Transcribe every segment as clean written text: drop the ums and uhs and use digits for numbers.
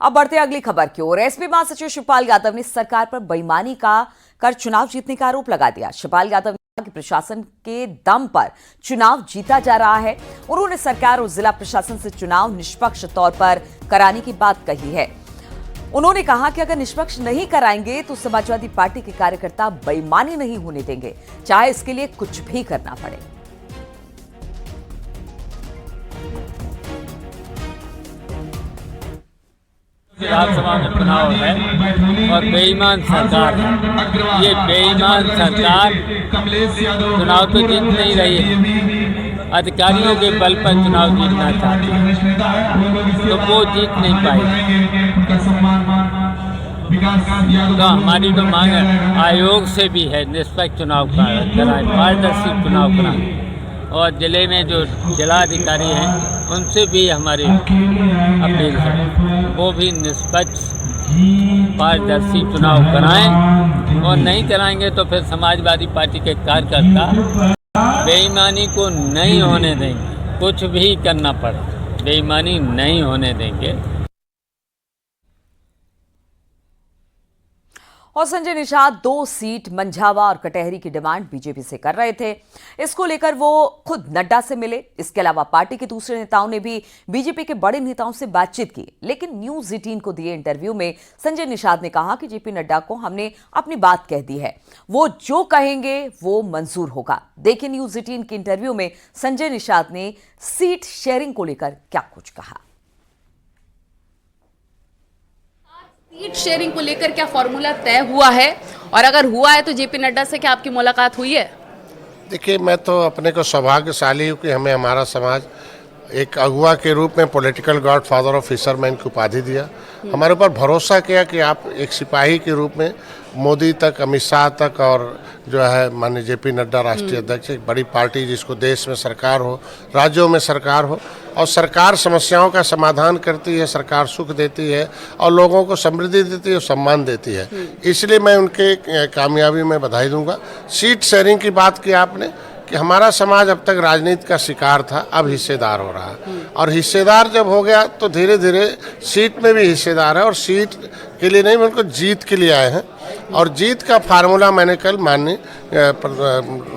अब बढ़ते अगली खबर की ओर। एसपी महासचिव शिवपाल यादव ने सरकार पर बेईमानी का कर चुनाव जीतने का आरोप लगा दिया। शिवपाल यादव ने कहा कि प्रशासन के दम पर चुनाव जीता जा रहा है। उन्होंने सरकार और जिला प्रशासन से चुनाव निष्पक्ष तौर पर कराने की बात कही है। उन्होंने कहा कि अगर निष्पक्ष नहीं कराएंगे तो समाजवादी पार्टी के कार्यकर्ता बेईमानी नहीं होने देंगे, चाहे इसके लिए कुछ भी करना पड़े। विधानसभा में चुनाव है और बेईमान सरकार है। ये बेईमान सरकार चुनाव तो जीत नहीं रही है, अधिकारियों के बल पर चुनाव जीतना चाहती है, तो वो जीत नहीं पाएगी। तो हमारी तो मांग है, आयोग से भी है निष्पक्ष चुनाव कराएं, पारदर्शी चुनाव कराएं, और जिले में जो जिलाधिकारी हैं उनसे भी हमारी अपील है, वो भी निष्पक्ष पारदर्शी चुनाव कराएं, और नहीं कराएंगे तो फिर समाजवादी पार्टी के कार्यकर्ता बेईमानी को नहीं होने देंगे, कुछ भी करना पड़े बेईमानी नहीं होने देंगे। और संजय निषाद 2 सीट मंझावा और कटहरी की डिमांड बीजेपी से कर रहे थे। इसको लेकर वो खुद नड्डा से मिले। इसके अलावा पार्टी के दूसरे नेताओं ने भी बीजेपी के बड़े नेताओं से बातचीत की। लेकिन न्यूज 18 को दिए इंटरव्यू में संजय निषाद ने कहा कि जेपी नड्डा को हमने अपनी बात कह दी है, वो जो कहेंगे वो मंजूर होगा। देखिए न्यूज 18 के इंटरव्यू में संजय निषाद ने सीट शेयरिंग को लेकर क्या कुछ कहा। सीट शेयरिंग को लेकर क्या फॉर्मूला तय हुआ है, और अगर हुआ है तो जेपी नड्डा से क्या आपकी मुलाकात हुई है? देखिए, मैं तो अपने को सौभाग्यशाली हूँ कि हमें हमारा समाज एक अगुआ के रूप में political God father of fisherman की उपाधि दिया। हमारे ऊपर भरोसा किया कि आप एक सिपाही के रूप में मोदी तक, अमित शाह तक, और जो है माननीय जेपी नड्डा राष्ट्रीय अध्यक्ष, एक बड़ी पार्टी जिसको देश में सरकार हो, राज्यों में सरकार हो, और सरकार समस्याओं का समाधान करती है, सरकार सुख देती है और लोगों को समृद्धि देती है और सम्मान देती है। इसलिए मैं उनके कामयाबी में बधाई दूंगा। सीट शेयरिंग की बात की आपने कि हमारा समाज अब तक राजनीति का शिकार था, अब हिस्सेदार हो रहा है, और हिस्सेदार जब हो गया तो धीरे धीरे सीट में भी हिस्सेदार है। और सीट के लिए नहीं, उनको जीत के लिए आए हैं, और जीत का फार्मूला मैंने कल माननीय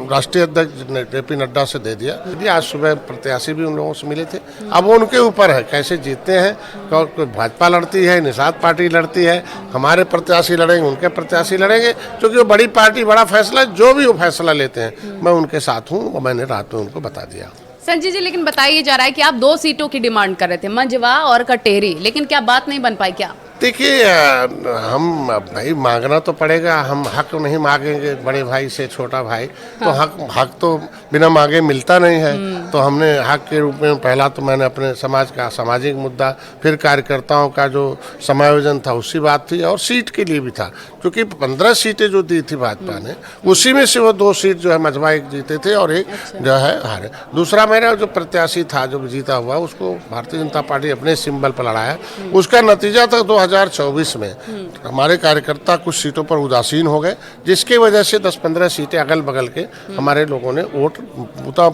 राष्ट्रीय अध्यक्ष जेपी नड्डा से दे दिया। आज सुबह प्रत्याशी भी उन लोगों से मिले थे। अब वो उनके ऊपर है कैसे जीतते हैं। कोई भाजपा लड़ती है, निषाद पार्टी लड़ती है, हमारे प्रत्याशी लड़ेंगे, उनके प्रत्याशी लड़ेंगे, क्योंकि वो बड़ी पार्टी, बड़ा फैसला, जो भी वो फैसला लेते हैं मैं उनके साथ हूँ। वो मैंने रात में उनको बता दिया। संजय जी, लेकिन बताइए जा रहा है कि आप 2 सीटों की डिमांड कर रहे थे, मंझवा और कटेरी, लेकिन क्या बात नहीं बन पाई क्या? देखिए, हम भाई मांगना तो पड़ेगा, हम हक नहीं मांगेंगे बड़े भाई से छोटा भाई। तो हक तो बिना मांगे मिलता नहीं है। तो हमने हक के रूप में पहला तो मैंने अपने समाज का सामाजिक मुद्दा, फिर कार्यकर्ताओं का जो समायोजन था उसी बात थी, और सीट के लिए भी था, क्योंकि 15 सीटें जो दी थी भाजपा ने, उसी में से वो 2 सीट जो है मझवा एक जीते थे और एक जो है हारे। दूसरा मेरा जो प्रत्याशी था जो जीता हुआ, उसको भारतीय जनता पार्टी अपने सिंबल पर लड़ाया। उसका नतीजा था 2024 में हमारे कार्यकर्ता कुछ सीटों पर उदासीन हो गए, जिसकी वजह से 10-15 सीटें अगल बगल के हमारे लोगों ने वोट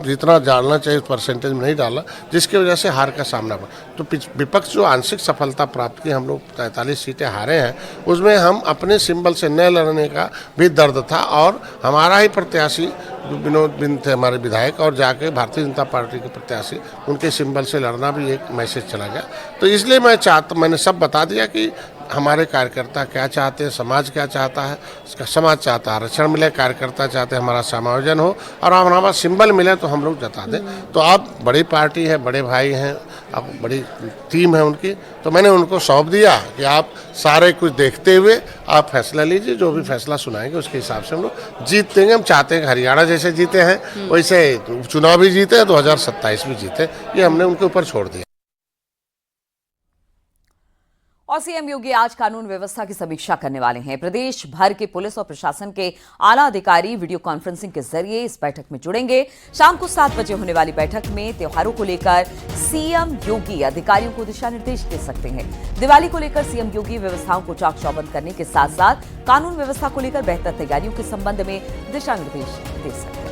जितना डालना चाहिए परसेंटेज में नहीं डाला, जिसकी वजह से हार का सामना हुआ। तो विपक्ष जो आंशिक सफलता प्राप्त की, हम लोग 43 सीटें हारे हैं, उसमें हम अपने सिंबल से न लड़ने का भी दर्द था, और हमारा ही प्रत्याशी विनोद बिंद थे हमारे विधायक, और जाके भारतीय जनता पार्टी के प्रत्याशी उनके सिंबल से लड़ना भी एक मैसेज चला गया। तो इसलिए मैंने सब बता दिया कि हमारे कार्यकर्ता क्या चाहते हैं, समाज क्या चाहता है। समाज चाहता है आरक्षण मिले, कार्यकर्ता चाहते हैं हमारा समायोजन हो, और हमारा सिंबल मिले तो हम लोग जता दें। तो आप बड़ी पार्टी है, बड़े भाई हैं, अब बड़ी टीम है उनकी, तो मैंने उनको सौंप दिया कि आप सारे कुछ देखते हुए आप फैसला लीजिए, जो भी फैसला सुनाएंगे उसके हिसाब से हम लोग जीत देंगे। हम चाहते हैं कि हरियाणा जैसे जीते हैं वैसे चुनाव भी जीते, 2027 भी जीते, ये हमने उनके ऊपर छोड़ दिया। और सीएम योगी आज कानून व्यवस्था की समीक्षा करने वाले हैं। प्रदेश भर के पुलिस और प्रशासन के आला अधिकारी वीडियो कॉन्फ्रेंसिंग के जरिए इस बैठक में जुड़ेंगे। शाम को 7 बजे होने वाली बैठक में त्योहारों को लेकर सीएम योगी अधिकारियों को दिशा निर्देश दे सकते हैं। दिवाली को लेकर सीएम योगी व्यवस्थाओं को चाक चौबंद करने के साथ साथ कानून व्यवस्था को लेकर बेहतर तैयारियों के संबंध में दिशा निर्देश दे सकते हैं।